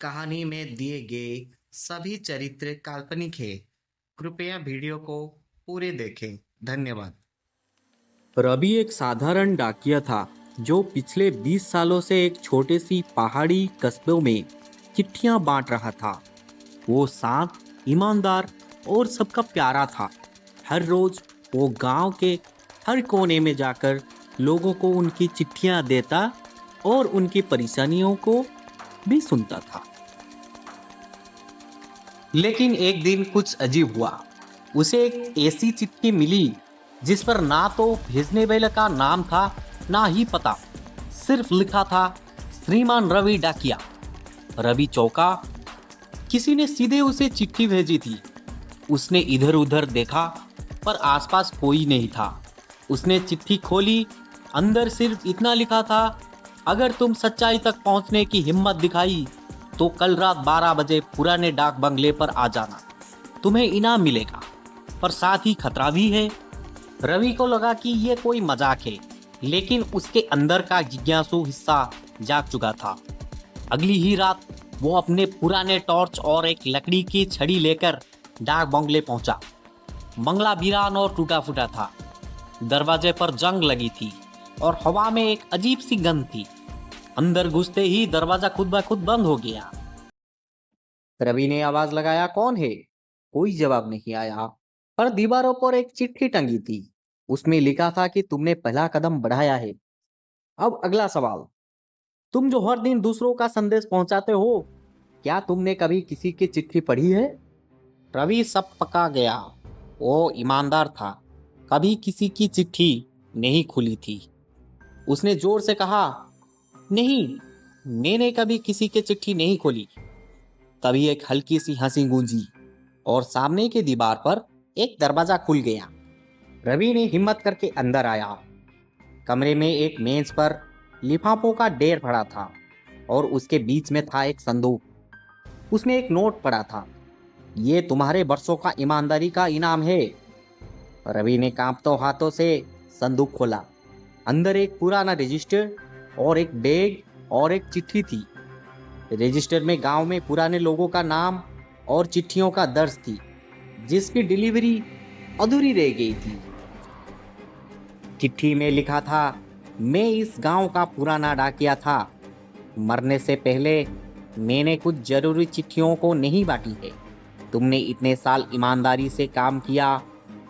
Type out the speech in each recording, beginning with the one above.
कहानी में दिए गए सभी चरित्र काल्पनिक हैं। कृपया वीडियो को पूरे देखें। धन्यवाद। रवि एक साधारण डाकिया था जो पिछले 20 सालों से एक छोटे सी पहाड़ी कस्बों में चिट्ठियां बांट रहा था। वो शांत, ईमानदार और सबका प्यारा था। हर रोज वो गांव के हर कोने में जाकर लोगों को उनकी चिट्ठियां देता और उनकी परेशानियों को भी सुनता था। लेकिन एक दिन कुछ अजीब हुआ। उसे एक ऐसी चिट्ठी मिली जिस पर ना तो भेजने वाले का नाम था, ना ही पता। सिर्फ लिखा था, श्रीमान रवि डाकिया। रवि चौंका। किसी ने सीधे उसे चिट्ठी भेजी थी। उसने इधर उधर देखा पर आसपास कोई नहीं था। उसने चिट्ठी खोली। अंदर सिर्फ इतना लिखा था, अगर तुम सच्चाई तक पहुंचने की हिम्मत दिखाई तो कल रात 12 बजे पुराने डाक बंगले पर आ जाना। तुम्हें इनाम मिलेगा, पर साथ ही खतरा भी है। रवि को लगा कि ये कोई मजाक है, लेकिन उसके अंदर का जिज्ञासु हिस्सा जाग चुका था। अगली ही रात वो अपने पुराने टॉर्च और एक लकड़ी की छड़ी लेकर डाक बंगले पहुंचा। बंगला वीरान और टूटा फूटा था। दरवाजे पर जंग लगी थी और हवा में एक अजीब सी गंध थी। अंदर घुसते ही दरवाजा खुद ब खुद बंद हो गया। रवि ने आवाज लगाया, कौन है? कोई जवाब नहीं आया। पर दीवारों पर एक चिट्ठी टंगी थी। उसमें लिखा था कि तुमने पहला कदम बढ़ाया है। अब अगला सवाल, तुम जो हर दिन दूसरों का संदेश पहुंचाते हो, क्या तुमने कभी किसी की चिट्ठी पढ़ी है? रवि सब पका गया। वो ईमानदार था, कभी किसी की चिट्ठी नहीं खुली थी। उसने जोर से कहा, नहीं, मैंने कभी किसी की चिट्ठी नहीं खोली। तभी एक हल्की सी हंसी गूंजी और सामने की दीवार पर एक दरवाजा खुल गया। रवि ने हिम्मत करके अंदर आया। कमरे में एक मेज पर लिफाफों का ढेर पड़ा था और उसके बीच में था एक संदूक। उसमें एक नोट पड़ा था, ये तुम्हारे वर्षों का ईमानदारी का इनाम है। रवि ने कांपते हाथों से संदूक खोला। अंदर एक पुराना रजिस्टर और एक बैग और एक चिट्ठी थी। रजिस्टर में गांव में पुराने लोगों का नाम और चिट्ठियों का दर्ज थी, जिसकी डिलीवरी अधूरी रह गई थी। चिट्ठी में लिखा था, मैं इस गांव का पुराना डाकिया था। मरने से पहले मैंने कुछ जरूरी चिट्ठियों को नहीं बांटी है। तुमने इतने साल ईमानदारी से काम किया,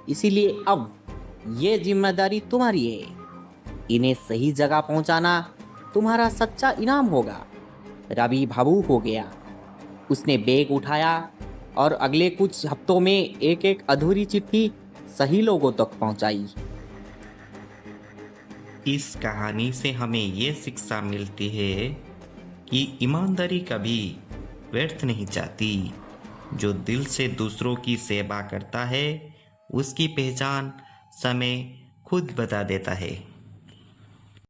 इसीलिए अब ये जिम्मेदारी तुम्हारी है। इन्हें सही जगह पहुंचाना तुम्हारा सच्चा इनाम होगा। रवि भावुक हो गया। उसने बैग उठाया और अगले कुछ हफ्तों में एक एक अधूरी चिट्ठी सही लोगों तक पहुंचाई। इस कहानी से हमें ये शिक्षा मिलती है कि ईमानदारी कभी व्यर्थ नहीं जाती। जो दिल से दूसरों की सेवा करता है, उसकी पहचान समय खुद बता देता है।